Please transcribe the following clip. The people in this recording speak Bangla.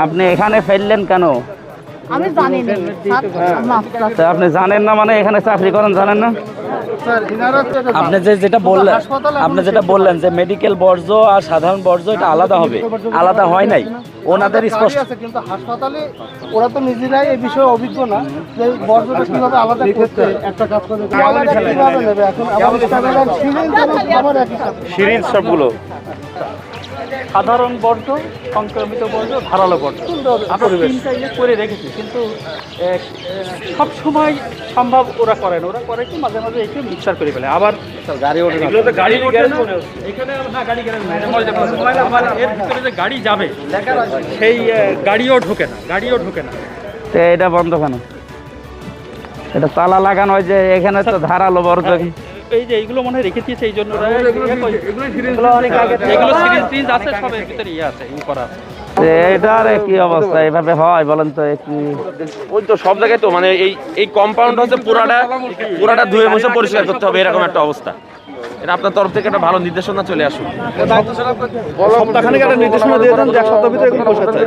আপনি এখানে ফেললেন কেন? আমি জানি না তা আপনি জানেন না মানে এখানে চাকরি করেন জানেন না? আপনি যেটা বললেন যে মেডিকেল বর্জ্য আর সাধারণ বর্জ্য এটা আলাদা হবে, আলাদা হয় নাই। ওনাদের স্পষ্ট কিন্তু হাসপাতালে ওরা তো নিজেরাই এই বিষয়ে অভিজ্ঞ না যে বর্জ্যটা কিভাবে আলাদা করতে একটা কাজ করে কিভাবে নেবে এখন আমার একই সিরিঞ্জ সবগুলো সাধারণ বর্জ্য, সংক্রমিত বর্জ্য, ধারালো বর্জ্য আমরা তিনটা করে রেখেছি, কিন্তু সব সময় সম্ভব ওরা করে না। ওরা করে কি মাঝে মাঝে এসে মিক্সার করে ফেলে। আবার গাড়ি ওঠে না, এখানে না গাড়ি গ্যারেজ নাই, আবার এর ভিতরে যে গাড়ি যাবে সেই গাড়িও ঢোকে না। তো এটা বন্ধ কেন? এটা তালা লাগানো হয় যে এখানে তো ধারালো বর্জ্য। এই যে এইগুলো মনে হয় রেখে দিয়েছে, এই জন্য এগুলো সিরিঞ্জ আছে, সব এর ভিতরে আছে করা আছে। এটার কি অবস্থা এভাবে হয় বলেন তো? ওই তো সব জায়গায় তো মানে এই কম্পাউন্ড হচ্ছে পুরাটা ধুয়ে মুছে পরিষ্কার করতে হবে, এরকম একটা অবস্থা। এটা আপনার তরফ থেকে একটা ভালো নির্দেশনা চলে আসুন। সপ্তাহখানেক একটা নির্দেশনা দিয়ে দেন যে এক সপ্তাহের ভিতরে এগুলো বসাতে